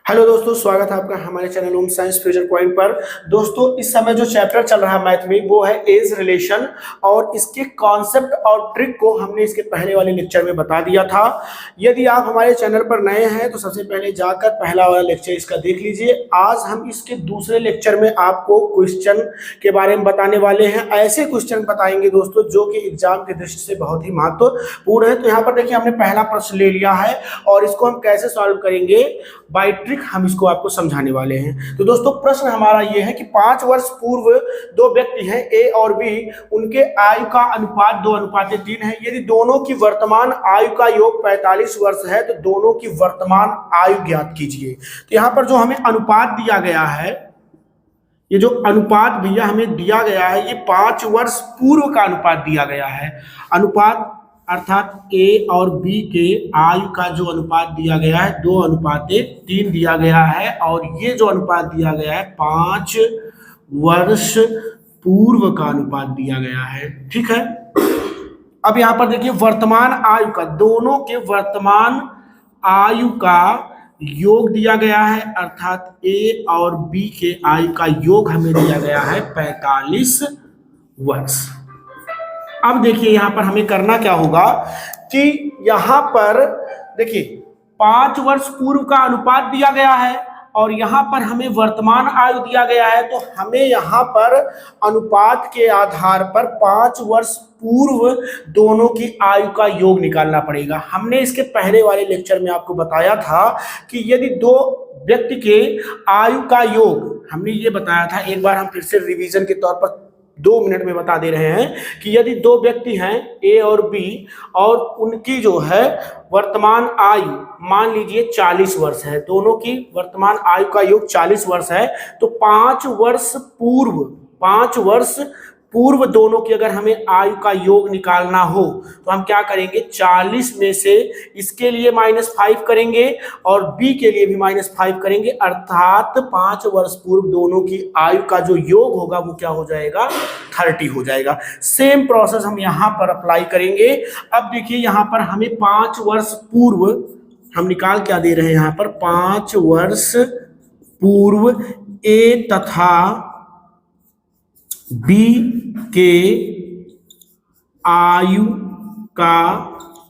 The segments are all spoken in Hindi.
हेलो दोस्तों, स्वागत है आपका हमारे channel home science future point पर। दोस्तों, इस समय जो चैप्टर चल रहा है मैथ में वो है एज रिलेशन, और इसके कॉन्सेप्ट और ट्रिक को हमने इसके पहले वाले लेक्चर में बता दिया था। यदि आप हमारे चैनल पर नए हैं तो सबसे पहले जाकर पहला वाला लेक्चर इसका देख लीजिए। आज हम इसके दूसरे लेक्चर में आपको क्वेश्चन के बारे में बताने वाले हैं। ऐसे क्वेश्चन बताएंगे दोस्तों जो कि एग्जाम की दृष्टि से बहुत ही महत्वपूर्ण है। तो यहाँ पर देखिए, हमने पहला प्रश्न ले लिया है और इसको हम कैसे सॉल्व करेंगे बाय ट्रिक हम इसको आपको समझाने वाले हैं। तो दोस्तों, प्रश्न हमारा ये है कि 5 वर्ष पूर्व दो व्यक्ति हैं ए और बी, उनके आयु का अनुपात 2:3 है। यदि दोनों की वर्तमान आयु का योग 45 वर्ष है तो दोनों की वर्तमान आयु ज्ञात कीजिए। तो यहाँ पर जो हमें अनुपात दिया गया है, ये जो अनुपात भैया हमें दिया गया है, ये 5 वर्ष पूर्व का अनुपात दिया गया है। अनुपात अर्थात ए और बी के आयु का जो अनुपात दिया गया है 2:3 दिया गया है, और ये जो अनुपात दिया गया है 5 वर्ष पूर्व का अनुपात दिया गया है। ठीक है, अब यहाँ पर देखिए, वर्तमान आयु का, दोनों के वर्तमान आयु का योग दिया गया है, अर्थात ए और बी के आयु का योग हमें दिया गया है 45 वर्ष। अब देखिए, यहां पर हमें करना क्या होगा कि यहां पर देखिए 5 वर्ष पूर्व का अनुपात दिया गया है और यहां पर हमें वर्तमान आयु दिया गया है। तो हमें यहां पर अनुपात के आधार पर 5 वर्ष पूर्व दोनों की आयु का योग निकालना पड़ेगा। हमने इसके पहले वाले लेक्चर में आपको बताया था कि यदि दो व्यक्ति के आयु का योग, हमने ये बताया था, एक बार हम फिर से रिवीजन के तौर पर 2 मिनट में बता दे रहे हैं कि यदि दो व्यक्ति हैं ए और बी और उनकी जो है वर्तमान आयु मान लीजिए 40 वर्ष है, दोनों की वर्तमान आयु का योग 40 वर्ष है, तो 5 वर्ष पूर्व दोनों की अगर हमें आयु का योग निकालना हो तो हम क्या करेंगे, 40 में से इसके लिए -5 करेंगे और बी के लिए भी -5 करेंगे, अर्थात 5 वर्ष पूर्व दोनों की आयु का जो योग होगा वो क्या हो जाएगा, 30 हो जाएगा। सेम प्रोसेस हम यहाँ पर अप्लाई करेंगे। अब देखिए, यहाँ पर हमें 5 वर्ष पूर्व हम निकाल क्या दे रहे हैं, यहाँ पर 5 वर्ष पूर्व ए तथा बी के आयु का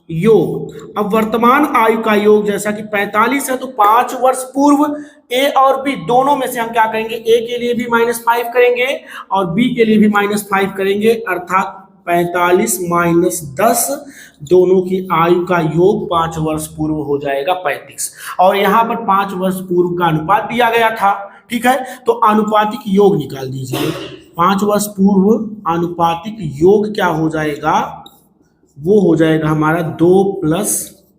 योग। अब वर्तमान आयु का योग जैसा कि 45 है, तो 5 वर्ष पूर्व ए और बी दोनों में से हम क्या करेंगे, ए के लिए भी -5 करेंगे और बी के लिए भी -5 करेंगे, अर्थात 45 - 10 दोनों की आयु का योग 5 वर्ष पूर्व हो जाएगा 35। और यहाँ पर 5 वर्ष पूर्व का अनुपात दिया गया था। ठीक है, तो अनुपातिक योग निकाल दीजिए। 5 वर्ष पूर्व अनुपातिक योग क्या हो जाएगा, वो हो जाएगा हमारा 2 +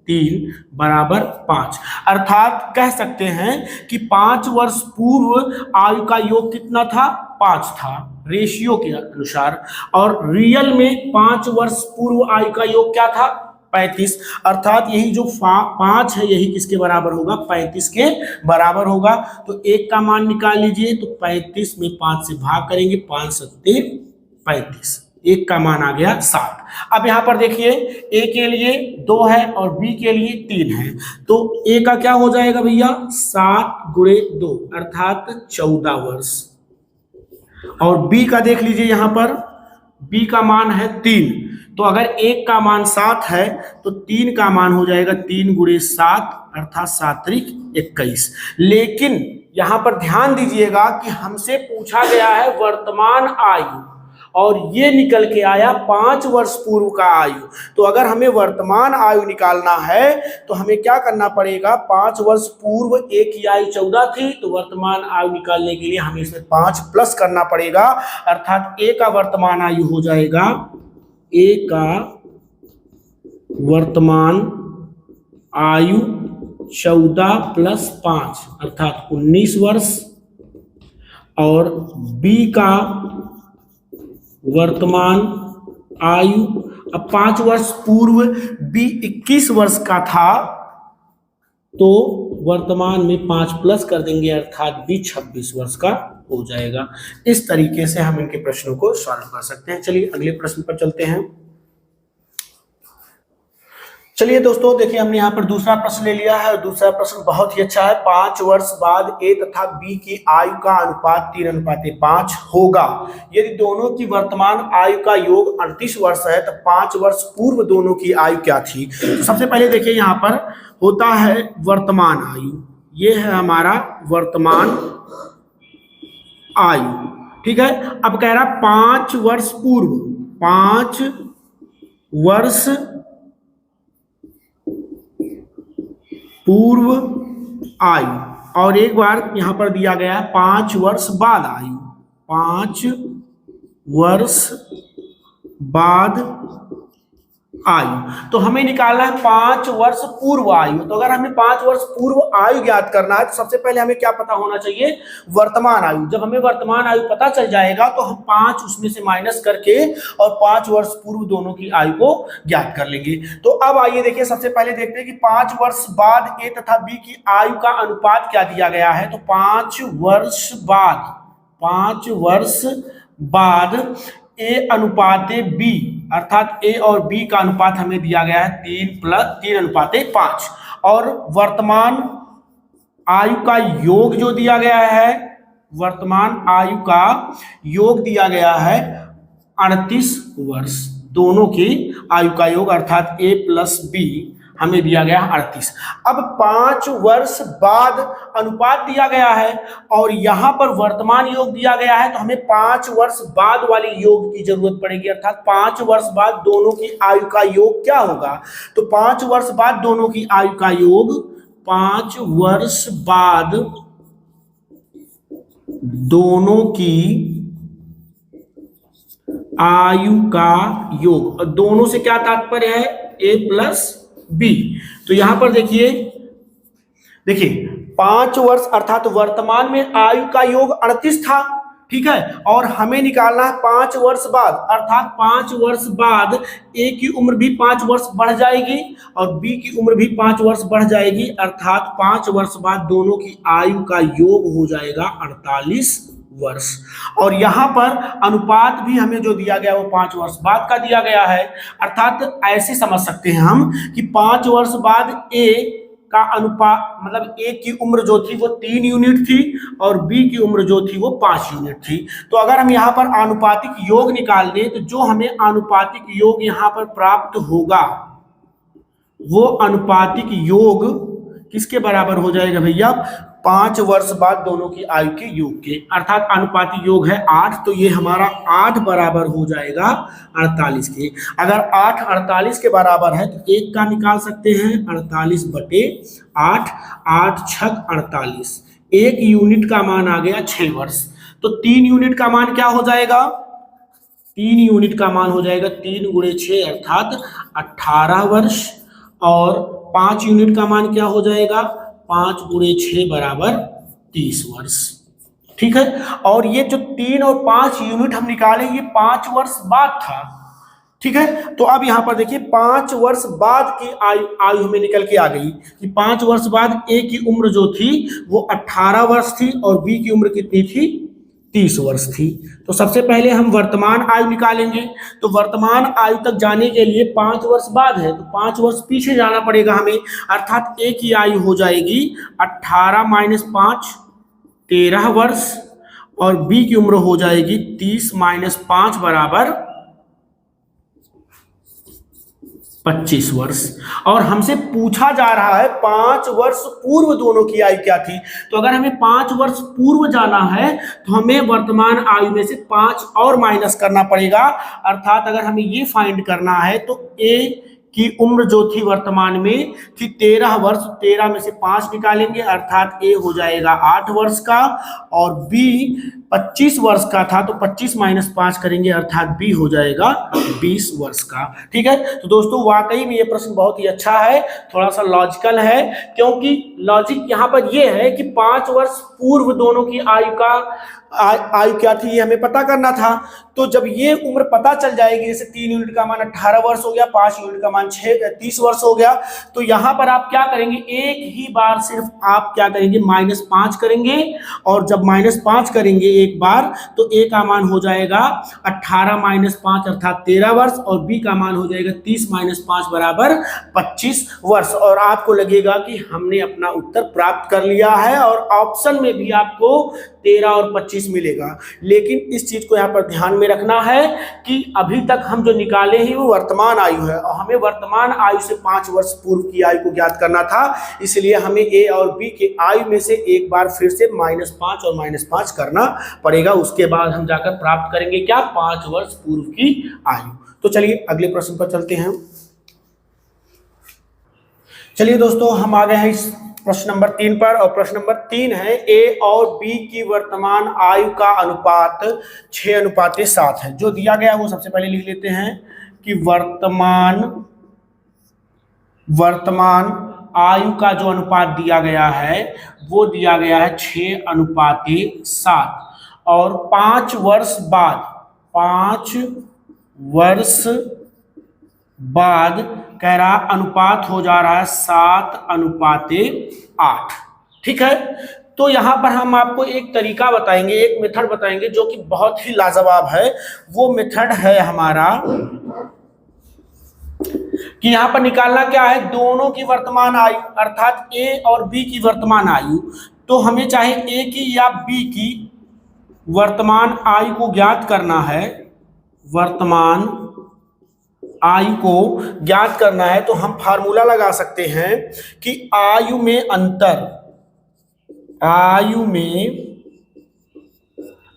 3 = 5। अर्थात कह सकते हैं कि 5 वर्ष पूर्व आयु का योग कितना था, 5 था रेशियो के अनुसार, और रियल में 5 वर्ष पूर्व आयु का योग क्या था, 35। अर्थात यही जो 5 है यही किसके बराबर होगा, 35 के बराबर होगा। तो एक का मान निकाल लीजिए, तो 35 में 5 से भाग करेंगे, 5 × 7 = 35, एक का मान आ गया 60। अब यहाँ पर देखिए, ए के लिए 2 है और बी के लिए 3 है, तो ए का क्या हो जाएगा भैया, 7 × 2 अर्थात 14 वर्ष। और बी का देख लीजिए, यहाँ पर बी का मान है 3, तो अगर एक का मान 7 है तो 3 का मान हो जाएगा 3 × 7 अर्थात 7 × 21। लेकिन यहां पर ध्यान दीजिएगा कि हमसे पूछा गया है वर्तमान आयु और ये निकल के आया 5 वर्ष पूर्व का आयु। तो अगर हमें वर्तमान आयु निकालना है तो हमें क्या करना पड़ेगा, 5 वर्ष पूर्व ए की आयु 14 थी, तो वर्तमान आयु निकालने के लिए हमें इसमें 5 प्लस करना पड़ेगा, अर्थात ए का वर्तमान आयु हो जाएगा, ए का वर्तमान आयु 14 + 5 अर्थात 19 वर्ष, और बी का वर्तमान आयु, अब 5 वर्ष पूर्व बी 21 वर्ष का था, तो वर्तमान में 5 प्लस कर देंगे, अर्थात बी 26 वर्ष का हो जाएगा। इस तरीके से हम इनके प्रश्नों को सॉल्व कर सकते हैं। चलिए अगले प्रश्न पर चलते हैं। चलिए दोस्तों, देखिए हमने यहाँ पर दूसरा प्रश्न ले लिया है और दूसरा प्रश्न बहुत ही अच्छा है। 5 वर्ष बाद ए तथा बी की आयु का अनुपात 3:5 होगा यदि दोनों की वर्तमान आयु का योग 38 वर्ष है, तो 5 वर्ष पूर्व दोनों की आयु क्या थी। तो सबसे पहले देखिए यहाँ पर होता है वर्तमान आयु, ये है हमारा वर्तमान आयु, ठीक है। अब कह रहा 5 वर्ष पूर्व, 5 वर्ष पूर्व आयु, और एक बार यहां पर दिया गया है 5 वर्ष बाद आयु, 5 वर्ष बाद आयु। तो हमें निकालना है 5 वर्ष पूर्व आयु। तो अगर हमें 5 वर्ष पूर्व आयु ज्ञात करना है तो सबसे पहले हमें क्या पता होना चाहिए, वर्तमान आयु। जब हमें वर्तमान आयु पता चल जाएगा तो हम 5 उसमें से माइनस करके और 5 वर्ष पूर्व दोनों की आयु को ज्ञात कर लेंगे। तो अब आइए देखिए, सबसे पहले देखते हैं कि 5 वर्ष बाद ए तथा बी की आयु का अनुपात क्या दिया गया है। तो 5 वर्ष बाद, 5 वर्ष बाद ए अनुपाते बी, अर्थात ए और बी का अनुपात हमें दिया गया है 3:5, और वर्तमान आयु का योग जो दिया गया है, वर्तमान आयु का योग दिया गया है 38 वर्ष। दोनों की आयु का योग अर्थात ए प्लस बी हमें दिया गया 38। अब 5 वर्ष बाद अनुपात दिया गया है और यहां पर वर्तमान योग दिया गया है, तो हमें 5 वर्ष बाद वाली योग की जरूरत पड़ेगी, अर्थात 5 वर्ष बाद दोनों की आयु का योग क्या होगा। तो 5 वर्ष बाद दोनों की आयु का योग, 5 वर्ष बाद दोनों की आयु का योग, दोनों से क्या तात्पर्य है, ए प्लस बी। तो यहां पर देखिए 5 वर्ष अर्थात वर्तमान में आयु का योग 38 था, ठीक है, और हमें निकालना है 5 वर्ष बाद, अर्थात 5 वर्ष बाद ए की उम्र भी 5 वर्ष बढ़ जाएगी और बी की उम्र भी 5 वर्ष बढ़ जाएगी, अर्थात 5 वर्ष बाद दोनों की आयु का योग हो जाएगा 48 वर्ष। और यहां पर अनुपात भी हमें जो दिया गया वो 5 वर्ष बाद का दिया गया है, अर्थात ऐसे समझ सकते हैं हम कि 5 वर्ष बाद ए का अनुपात, मतलब ए की उम्र जो थी वो 3 यूनिट थी और बी की उम्र जो थी वो 5 यूनिट थी। तो अगर हम यहाँ पर आनुपातिक योग निकाल दें तो जो हमें आनुपातिक योग यहाँ पर प्राप्त होगा वो आनुपातिक योग किसके बराबर हो जाएगा भैया, 5 वर्ष बाद दोनों की आयु के योग के, अर्थात अनुपातिक योग है 8, तो ये हमारा 8 बराबर हो जाएगा 48 के। अगर 8 48 के बराबर है तो 1 का निकाल सकते हैं, 48/8, 8 छक 48, 1 यूनिट का मान आ गया 6 वर्ष। तो 3 यूनिट का मान क्या हो जाएगा, 3 यूनिट का मान हो जाएगा 3 × 6 अर्थात 18 वर्ष, और 5 यूनिट का मान क्या हो जाएगा, 5 × 6 बराबर 30 वर्ष, ठीक है। और ये जो 3 और 5 यूनिट हम निकाले ये 5 वर्ष बाद था, ठीक है। तो अब यहाँ पर देखिए 5 वर्ष बाद की आयु हमें निकल के आ गई कि 5 वर्ष बाद ए की उम्र जो थी वो 18 वर्ष थी और बी की उम्र कितनी थी, 30 वर्ष थी। तो सबसे पहले हम वर्तमान आयु निकालेंगे। तो वर्तमान आयु तक जाने के लिए 5 वर्ष बाद है तो 5 वर्ष पीछे जाना पड़ेगा हमें, अर्थात ए की आयु हो जाएगी 18 - 5 13 वर्ष और बी की उम्र हो जाएगी 30 - 5 बराबर 25 वर्ष। और हमसे पूछा जा रहा है 5 वर्ष पूर्व दोनों की आयु क्या थी। तो अगर हमें 5 वर्ष पूर्व जाना है तो हमें वर्तमान आयु में से 5 और माइनस करना पड़ेगा, अर्थात अगर हमें ये फाइंड करना है तो ए की उम्र जो थी वर्तमान में थी 13 वर्ष, 13 में से 5 निकालेंगे अर्थात ए हो जाएगा 8 वर्ष का और बी 25 वर्ष का था तो 25 - 5 करेंगे अर्थात बी हो जाएगा 20 वर्ष का, ठीक है। तो दोस्तों वाकई में ये प्रश्न बहुत ही अच्छा है, थोड़ा सा लॉजिकल है, क्योंकि लॉजिक यहाँ पर ये है कि 5 वर्ष पूर्व दोनों की आयु क्या थी ये हमें पता करना था। तो जब ये उम्र पता चल जाएगी, जैसे 3 यूनिट का मान 18 वर्ष हो गया, 5 यूनिट का मान 30 वर्ष हो गया, तो यहाँ पर आप क्या करेंगे, एक ही बार सिर्फ आप क्या करेंगे -5 करेंगे और जब -5 करेंगे एक बार, तो ए का मान हो जाएगा 18 माइनस 5 अर्थात 13 वर्ष, और बी का मान हो जाएगा 30 माइनस 5 बराबर 25 वर्ष। और आपको लगेगा कि हमने अपना उत्तर प्राप्त कर लिया है, और ऑप्शन में भी आपको 13 और 25 मिलेगा। लेकिन इस चीज को यहाँ पर ध्यान में रखना है कि अभी तक हम जो निकाले हैं वो वर्तमान आयु है, और हमें वर्तमान आयु से 5 वर्ष पूर्व की आयु को ज्ञात करना था। इसलिए हमें ए और बी के आयु में से एक बार फिर से -5 और -5 करना पड़ेगा। उसके बाद हम जाकर प्राप्त करेंगे क्या, 5 वर्ष पूर्व की आयु। तो चलिए अगले प्रश्न पर चलते हैं। चलिए दोस्तों, हम आ गए हैं इस प्रश्न नंबर 3 पर, और प्रश्न नंबर 3 है ए और बी की वर्तमान आयु का अनुपात 6:7 है। जो दिया गया है वो सबसे पहले लिख लेते हैं कि वर्तमान आयु का जो अनुपात दिया गया है वो दिया गया है 6:7, और 5 वर्ष बाद कह रहा अनुपात हो जा रहा है 7:8। ठीक है, तो यहां पर हम आपको एक तरीका बताएंगे, एक मेथड बताएंगे जो कि बहुत ही लाजवाब है। वो मेथड है हमारा कि यहां पर निकालना क्या है, दोनों की वर्तमान आयु अर्थात ए और बी की वर्तमान आयु। तो हमें चाहे ए की या बी की वर्तमान आयु को ज्ञात करना है, वर्तमान आयु को ज्ञात करना है, तो हम फार्मूला लगा सकते हैं कि आयु में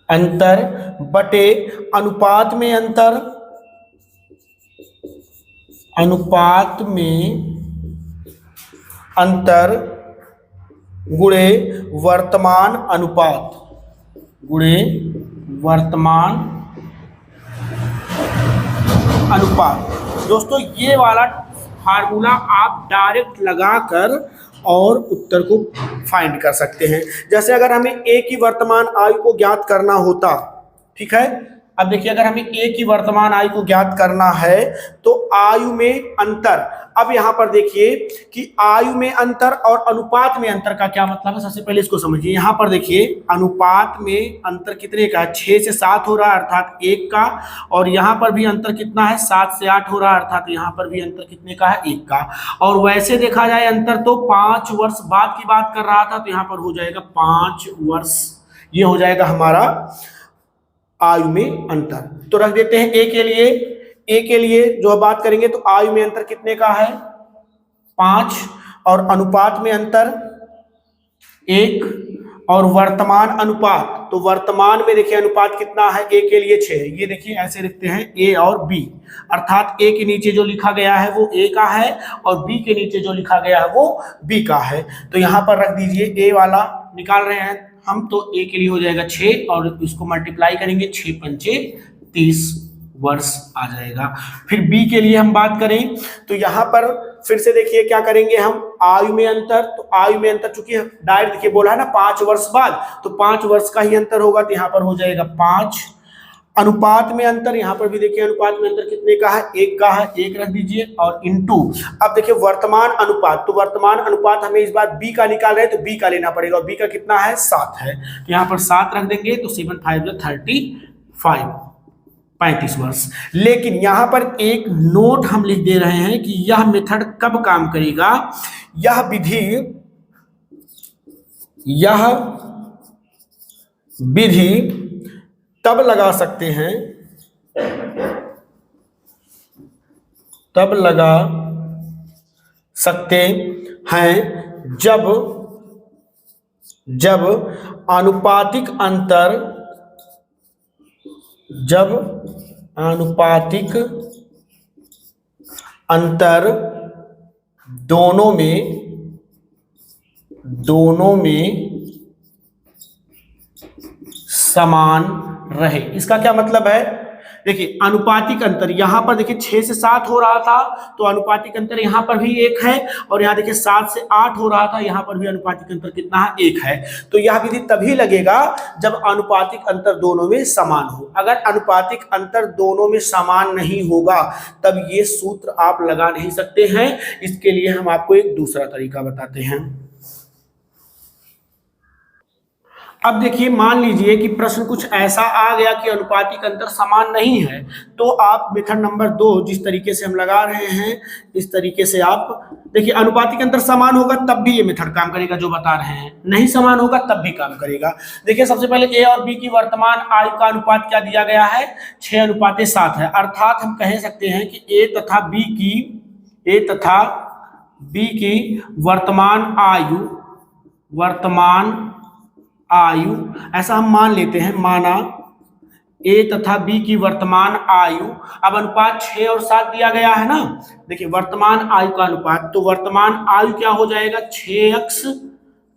अंतर बटे अनुपात में अंतर गुणे वर्तमान अनुपात। दोस्तों ये वाला फार्मूला आप डायरेक्ट लगाकर और उत्तर को फाइंड कर सकते हैं। जैसे अगर हमें ए की वर्तमान आयु को ज्ञात करना होता, ठीक है, अब देखिए अगर हमें ए की वर्तमान आयु को ज्ञात करना है तो आयु में अंतर, अब यहां पर देखिए कि आयु में अंतर और अनुपात में अंतर का क्या मतलब है। सबसे पहले इसको समझिए। यहां पर देखिए अनुपात में अंतर कितने का है, 6 से 7 हो रहा है अर्थात 1 का, और यहां पर भी अंतर कितना है, 7 से 8 हो रहा है अर्थात यहां पर भी अंतर कितने का है, 1 का। और वैसे देखा जाए अंतर तो 5 वर्ष बाद की बात कर रहा था, तो यहां पर हो जाएगा 5 वर्ष, ये हो जाएगा हमारा आयु में अंतर। तो रख देते हैं ए के लिए जो बात करेंगे तो आयु में अंतर कितने का है, 5, और अनुपात में अंतर 1, और वर्तमान अनुपात, तो वर्तमान में देखिए अनुपात कितना है, ए के लिए 6 है। ये देखिए ऐसे लिखते हैं ए और बी, अर्थात ए के नीचे जो लिखा गया है वो ए का है और बी के नीचे जो लिखा गया है वो बी का है। तो यहां पर रख दीजिए, ए वाला निकाल रहे हैं हम, तो ए के लिए हो जाएगा 6 और इसको मल्टीप्लाई करेंगे 6 पंचे 30 वर्ष आ जाएगा। फिर बी के लिए हम बात करें तो यहां पर फिर से देखिए क्या करेंगे हम, आयु में अंतर, तो आयु में अंतर चूंकि डायरेक्ट देखिए बोला है ना 5 वर्ष बाद, तो 5 वर्ष का ही अंतर होगा, तो यहां पर हो जाएगा 5। अनुपात में अंतर, यहां पर भी देखिए अनुपात में अंतर कितने का है, 1 का है, 1 रख दीजिए, और इनटू अब देखिए वर्तमान अनुपात, तो वर्तमान अनुपात हमें इस बार बी का निकाल रहे हैं तो बी का लेना पड़ेगा, और बी का कितना है, 7 है, तो यहां पर 7 रख देंगे, तो 7 5 35 वर्ष। लेकिन यहां पर एक नोट हम लिख दे रहे हैं कि यह मेथड कब काम करेगा, यह विधि तब लगा सकते हैं, जब आनुपातिक अंतर दोनों में समान रहे। इसका क्या मतलब है, देखिए अनुपातिक अंतर यहां पर देखिए 6 से 7 हो रहा था, तो अनुपातिक अंतर यहां पर भी 1 है, और यहां देखिए 7 से 8 हो रहा था, यहां पर भी अनुपातिक अंतर कितना है, 1 है। तो यह विधि तभी लगेगा जब अनुपातिक अंतर दोनों में समान हो। अगर अनुपातिक अंतर दोनों में समान नहीं होगा तब ये सूत्र आप लगा नहीं सकते हैं। इसके लिए हम आपको एक दूसरा तरीका बताते हैं। अब देखिए, मान लीजिए कि प्रश्न कुछ ऐसा आ गया कि अनुपातिक अंतर समान नहीं है, तो आप मेथड नंबर 2 जिस तरीके से हम लगा रहे हैं, इस तरीके से आप देखिए, अनुपातिक अंतर समान होगा तब भी ये मेथड काम करेगा जो बता रहे हैं, नहीं समान होगा तब भी काम करेगा। देखिए, सबसे पहले ए और बी की वर्तमान आयु का अनुपात क्या दिया गया है, 6:7 है। अर्थात हम कह सकते हैं कि ए तथा बी की वर्तमान आयु ऐसा हम मान लेते हैं, माना ए तथा बी की वर्तमान आयु। अब अनुपात 6 और 7 दिया गया है ना, देखिए वर्तमान आयु का अनुपात, तो वर्तमान आयु क्या हो जाएगा, 6x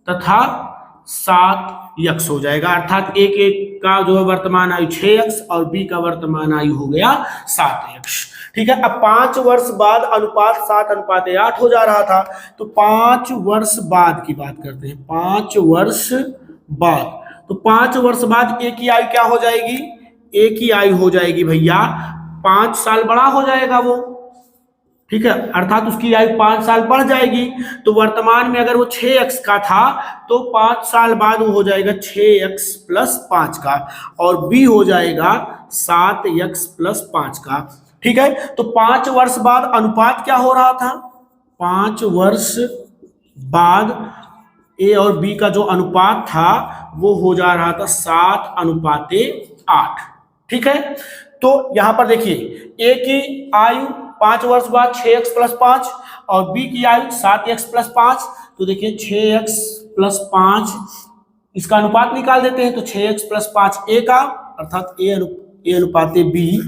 तथा 7x हो जाएगा। अर्थात एक का जो है वर्तमान आयु 6x और बी का वर्तमान आयु हो गया 7x। ठीक है, अब 5 वर्ष बाद अनुपात 7:8 हो जा रहा था, तो 5 वर्ष बाद की बात करते हैं, 5 वर्ष बाद, तो 5 वर्ष बाद ए की आयु क्या हो जाएगी, ए की आयु हो जाएगी भैया 5 साल बड़ा हो जाएगा वो। ठीक है, अर्थात उसकी आयु 5 साल बढ़ जाएगी। तो वर्तमान में अगर वो 6x का था तो 5 साल बाद वो हो जाएगा 6x + 5 का, और b हो जाएगा 7x + 5 का। ठीक है, तो 5 वर्ष बाद अनुपात क्या हो रहा था, 5 वर्ष बाद ए और बी का जो अनुपात था वो हो जा रहा था 7:8। ठीक है, तो यहां पर देखिए, ए की आयु 5 वर्ष बाद 6x + 5 और बी की आयु 7x + 5, तो देखिए 6x + 5 इसका अनुपात निकाल देते हैं, तो 6x + 5 ए का, अर्थात ए अनुपाते बी,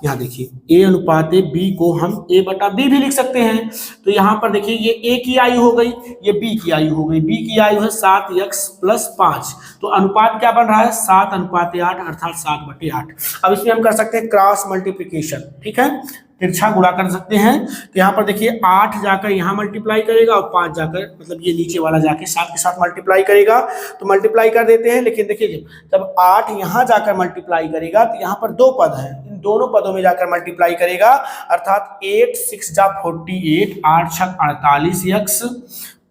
यहाँ देखिए ए अनुपाते बी को हम a/b भी लिख सकते हैं। तो यहाँ पर देखिए, ये a की आयु हो गई, ये b की आयु हो गई, b की आयु है 7x + 5, तो अनुपात क्या बन रहा है 7:8, अर्थात 7/8। अब इसमें हम कर सकते हैं क्रॉस मल्टीप्लिकेशन। ठीक है, तिरछा गुणा कर सकते हैं। तो यहाँ पर देखिए 8 जाकर यहाँ मल्टीप्लाई करेगा और 5 जाकर, मतलब ये नीचे वाला जाके 7 के साथ मल्टीप्लाई करेगा, तो मल्टीप्लाई कर देते हैं। लेकिन देखिए जब 8 यहाँ जाकर मल्टीप्लाई करेगा तो यहाँ पर 2 पद हैं, इन दोनों पदों में जाकर मल्टीप्लाई करेगा, अर्थात 8 6 जा 48, 8 6 48x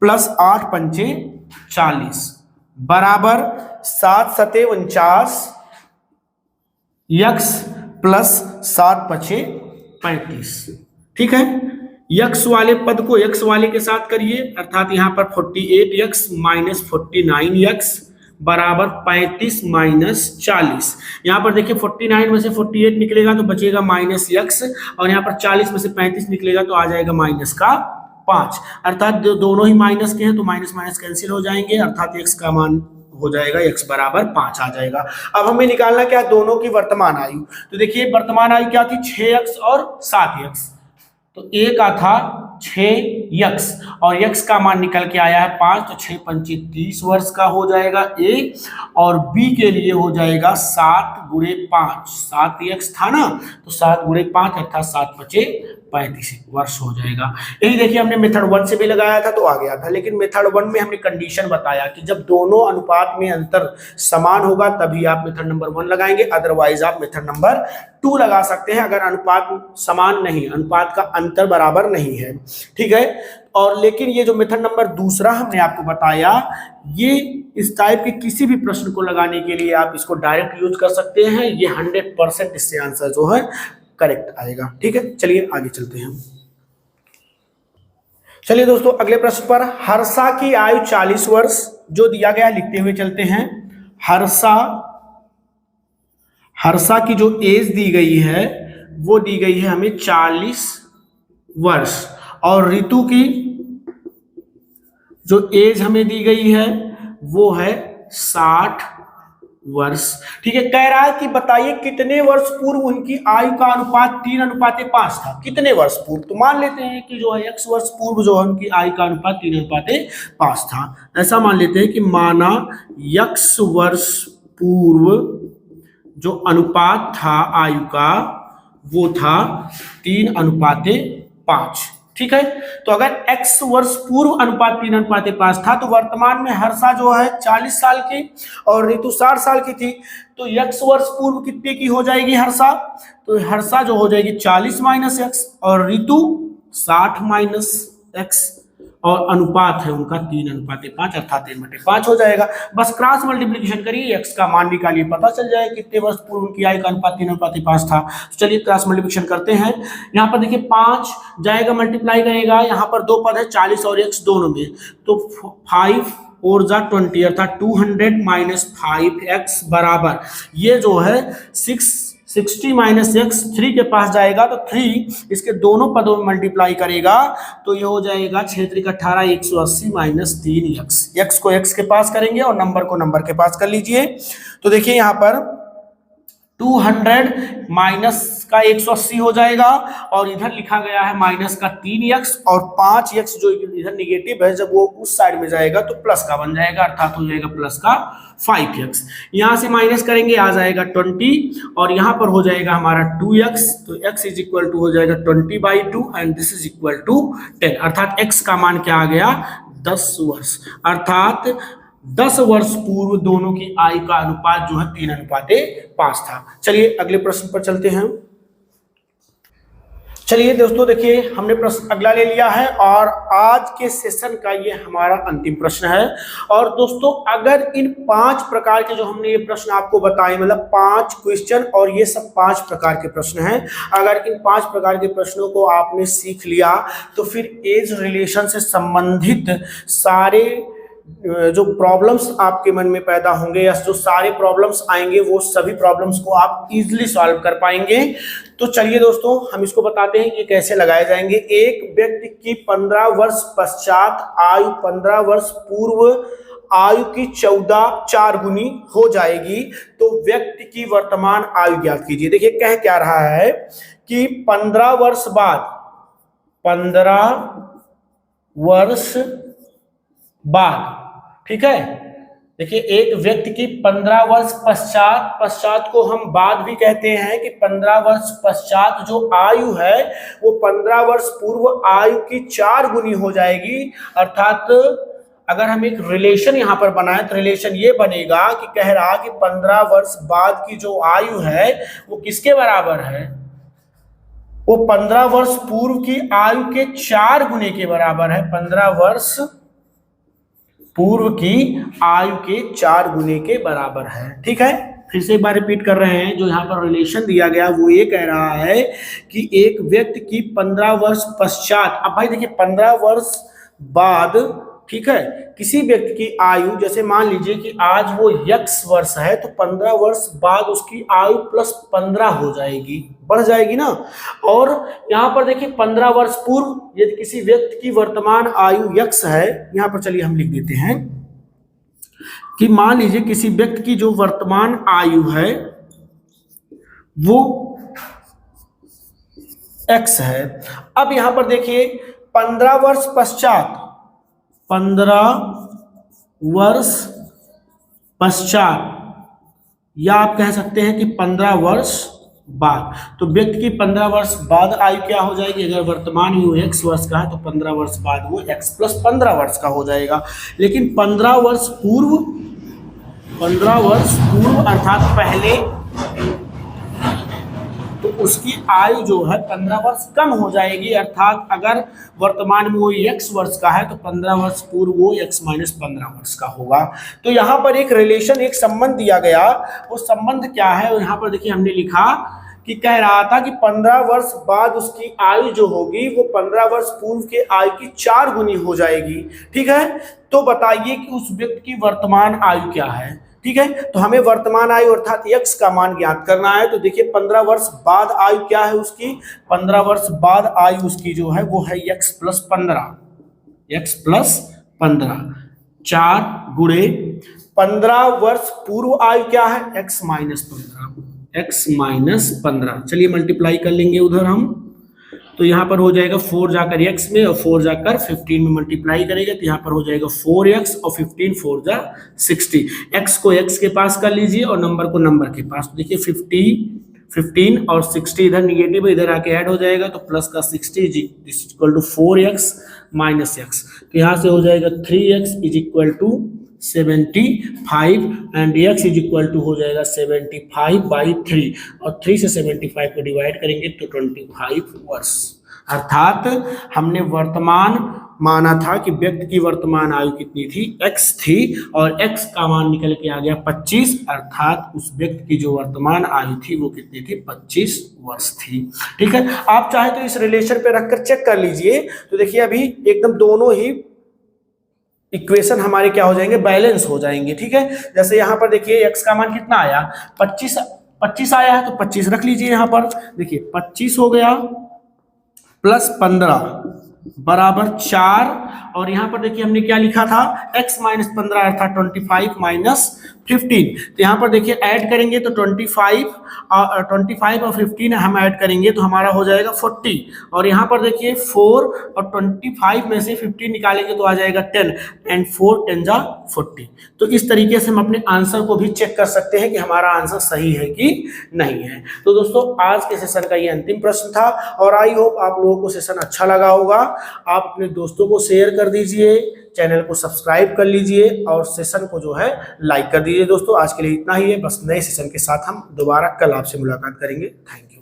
+ 8 पंचे 40 बराबर 7 7 49 x + 7 5 35। ठीक है, x वाले पद को x वाले के साथ करिए, अर्थात यहाँ पर 48x - 49x बराबर 35 - 40। यहाँ पर देखिए 49 में से 48 निकलेगा तो बचेगा -x, और यहाँ पर 40 में से 35 निकलेगा तो आ जाएगा -5, अर्थात दोनों ही माइनस के हैं तो माइनस माइनस कैंसिल हो जाएंगे, अर्थात x का मान हो जाएगा x बराबर 5 आ जाएगा। अब हमें निकालना क्या, दोनों की वर्तमान आयु। तो देखिए वर्तमान आयु क्या थी, 6x और 7x, तो a का था 6x और x का मान निकल के आया है 5, तो 6 पंचे 30 वर्ष का हो जाएगा a, और b के लिए हो जाएगा 7 × 5, 7x था ना, तो 7 × 5 अर्थात 7 5 35 वर्ष हो जाएगा। यही देखिए हमने मेथड 1 से भी लगाया था तो आ गया था, लेकिन मेथड 1 में हमने कंडीशन बताया कि जब दोनों अनुपात में अंतर समान होगा तभी आप मेथड नंबर 1 लगाएंगे, अदरवाइज आप मेथड नंबर 2 लगा सकते हैं अगर अनुपात समान नहीं, अनुपात का अंतर बराबर नहीं है। ठीक है, और लेकिन ये जो मेथड नंबर दूसरा हमने आपको बताया, ये इस टाइप के किसी भी प्रश्न को लगाने के लिए आप इसको डायरेक्ट यूज कर सकते हैं, ये 100% इससे आंसर जो है करेक्ट आएगा। ठीक है, चलिए आगे चलते हैं। चलिए दोस्तों, अगले प्रश्न पर, हर्षा की आयु 40 वर्ष जो दिया गया लिखते हुए चलते हैं। हर्षा की जो एज दी गई है वो दी गई है हमें 40 वर्ष, और ऋतु की जो एज हमें दी गई है वो है 60 वर्ष। ठीक है, कह रहा है कि बताइए कितने वर्ष पूर्व उनकी आयु का अनुपात 3:5 था, कितने वर्ष पूर्व। तो मान लेते हैं कि जो है x वर्ष पूर्व जो है उनकी आयु का अनुपात 3:5 था, ऐसा मान लेते हैं कि माना x वर्ष पूर्व जो अनुपात था आयु का वो था 3:5। ठीक है, तो अगर x वर्ष पूर्व अनुपात 3:5 था तो वर्तमान में हर्षा जो है 40 साल की और ऋतु 60 साल की थी, तो x वर्ष पूर्व कितने की हो जाएगी हर्षा, तो हर्षा जो हो जाएगी 40 - x और ऋतु 60 - x और अनुपात है उनका 3:5 अर्थात 3/5 हो जाएगा। बस क्रॉस मल्टीप्लीकेशन करिए, एक्स का मान निकालिए, पता चल जाएगा कितने वर्ष पूर्व उनकी आयु का अनुपात 3:5 था। तो चलिए क्रॉस मल्टीप्लीकेशन करते हैं। यहाँ पर देखिए 5 जाएगा, मल्टीप्लाई करेगा, यहाँ पर दो पद है 40 और x दोनों में, तो 5 और 20 अर्थात 200 माइनस 5x बराबर ये जो है 60 माइनस एक्स 3 के पास जाएगा, तो 3 इसके दोनों पदों में मल्टीप्लाई करेगा तो ये हो जाएगा 6×3 = 18 180 माइनस 3x। x को x के पास करेंगे और नंबर को नंबर के पास कर लीजिए। तो देखिए यहाँ पर 200 माइनस का 180 हो जाएगा और इधर लिखा गया है माइनस का 3x और 5x जो इधर निगेटिव है, जब वो उस साइड में जाएगा तो प्लस का बन जाएगा अर्थात हो जाएगा प्लस का 5x। यहां से माइनस करेंगे आ जाएगा 20 और यहां पर हो जाएगा हमारा 2x, तो x इज इक्वल टू हो जाएगा 20/2 and this is equal to 10 अर्थात x का मान क्या आ गया 10 वर्ष अर्थात 10 वर्ष पूर्व दोनों की आयु का अनुपात जो है 3:5 था। चलिए अगले प्रश्न पर चलते हैं। चलिए दोस्तों देखिए हमने प्रश्न अगला ले लिया है और आज के सेशन का ये हमारा अंतिम प्रश्न है। और दोस्तों अगर इन 5 प्रकार के जो हमने ये प्रश्न आपको बताए, मतलब 5 क्वेश्चन और ये सब 5 प्रकार के प्रश्न हैं, अगर इन 5 प्रकार के प्रश्नों को आपने सीख लिया तो फिर एज रिलेशन से संबंधित सारे जो प्रॉब्लम्स आपके मन में पैदा होंगे या जो सारे प्रॉब्लम्स आएंगे वो सभी प्रॉब्लम्स को आप इजीली सॉल्व कर पाएंगे। तो चलिए दोस्तों हम इसको बताते हैं कि कैसे लगाए जाएंगे। एक व्यक्ति की 15 वर्ष पश्चात आयु 15 वर्ष पूर्व आयु की 4 गुनी हो जाएगी, तो व्यक्ति की वर्तमान आयु ज्ञात कीजिए। देखिए कह क्या रहा है कि 15 वर्ष बाद 15 वर्ष बाद, ठीक है। देखिए एक व्यक्ति की 15 वर्ष पश्चात को हम बाद भी कहते हैं कि 15 वर्ष पश्चात जो आयु है वो 15 वर्ष पूर्व आयु की 4 गुनी हो जाएगी। अर्थात अगर हम एक रिलेशन यहां पर बनाए तो रिलेशन ये बनेगा कि कह रहा कि 15 वर्ष बाद की जो आयु है वो किसके बराबर है, वो 15 वर्ष पूर्व की आयु के 4 गुने के बराबर है। 15 वर्ष पूर्व की आयु के 4 गुने के बराबर है, ठीक है। फिर से एक बार रिपीट कर रहे हैं, जो यहाँ पर रिलेशन दिया गया वो ये कह रहा है कि एक व्यक्ति की 15 वर्ष पश्चात, अब भाई देखिए 15 वर्ष बाद, ठीक है, किसी व्यक्ति की आयु, जैसे मान लीजिए कि आज वो x वर्ष है तो 15 वर्ष बाद उसकी आयु प्लस 15 हो जाएगी, बढ़ जाएगी ना। और यहाँ पर देखिए 15 वर्ष पूर्व यदि किसी व्यक्ति की वर्तमान आयु x है, यहाँ पर चलिए हम लिख देते हैं कि मान लीजिए किसी व्यक्ति की जो वर्तमान आयु है वो x है। अब यहाँ पर देखिए 15 वर्ष पश्चात, 15 वर्ष पश्चात या आप कह सकते हैं कि 15 वर्ष बाद, तो व्यक्ति की 15 वर्ष बाद आयु क्या हो जाएगी, अगर वर्तमान आयु x वर्ष का है तो 15 वर्ष बाद वो x + 15 वर्ष का हो जाएगा। लेकिन 15 वर्ष पूर्व अर्थात पहले, तो उसकी आयु जो है 15 वर्ष कम हो जाएगी। अर्थात अगर वर्तमान में वो x वर्ष का है तो 15 वर्ष पूर्व वो x - 15 वर्ष का होगा। तो यहाँ पर एक रिलेशन, एक संबंध दिया गया, वो संबंध क्या है, यहाँ पर देखिए हमने लिखा कि कह रहा था कि 15 वर्ष बाद उसकी आयु जो होगी वो 15 वर्ष पूर्व के आयु की 4 गुनी हो जाएगी, ठीक है। तो बताइए कि उस व्यक्ति की वर्तमान आयु क्या है, ठीक है। तो हमें वर्तमान आयु अर्थात x का मान ज्ञात करना है। तो देखिए 15 वर्ष बाद आयु क्या है उसकी, 15 वर्ष बाद आयु उसकी जो है वो है x + 15 4 गुणे 15 वर्ष पूर्व आयु क्या है x - 15। चलिए मल्टीप्लाई कर लेंगे उधर हम, तो यहाँ पर हो जाएगा 4 जाकर x में और 4 जाकर 15 में मल्टीप्लाई करेगा तो यहाँ पर हो जाएगा 4x और 15 4 जा 60। x को x के पास कर लीजिए और नंबर को नंबर के पास। तो देखिए 15 और 60 इधर निगेटिव है, इधर आके ऐड हो जाएगा तो प्लस का 60 = 4x - x। तो यहाँ से हो जाएगा 3x = 75 एंड x = हो जाएगा 75/3 और 3 से 75 को डिवाइड करेंगे तो 25 वर्ष। अर्थात हमने वर्तमान माना था कि व्यक्ति की वर्तमान आयु कितनी थी, x थी, और x का मान निकल के आ गया 25, अर्थात उस व्यक्ति की जो वर्तमान आयु थी वो कितनी थी, 25 वर्ष थी। ठीक है, आप चाहे तो इस रिलेशन पे रखकर चेक कर लीजिए। तो देखिए अभी एकदम दोनों ही इक्वेशन हमारे क्या हो जाएंगे, बैलेंस हो जाएंगे। ठीक है, जैसे यहाँ पर देखिए x का मान कितना आया, 25 आया है, तो 25 रख लीजिए। यहाँ पर देखिए 25 हो गया प्लस 15 बराबर 4, और यहाँ पर देखिए हमने क्या लिखा था, x माइनस 15 अर्थात 25 माइनस 15। तो यहाँ पर देखिए ऐड करेंगे तो 25 और 15 हम ऐड करेंगे तो हमारा हो जाएगा 40, और यहाँ पर देखिए 4 और 25 में से 15 निकालेंगे तो आ जाएगा 10, एंड 4 10 जा 40। तो इस तरीके से हम अपने आंसर को भी चेक कर सकते हैं कि हमारा आंसर सही है कि नहीं है। तो दोस्तों आज के सेशन का ये अंतिम प्रश्न था, और आई होप आप लोगों को सेशन अच्छा लगा होगा। आप अपने दोस्तों को शेयर कर दीजिए, चैनल को सब्सक्राइब कर लीजिए, और सेशन को जो है लाइक कर दीजिए। दोस्तों आज के लिए इतना ही है, बस नए सेशन के साथ हम दोबारा कल आपसे मुलाकात करेंगे। Thank you.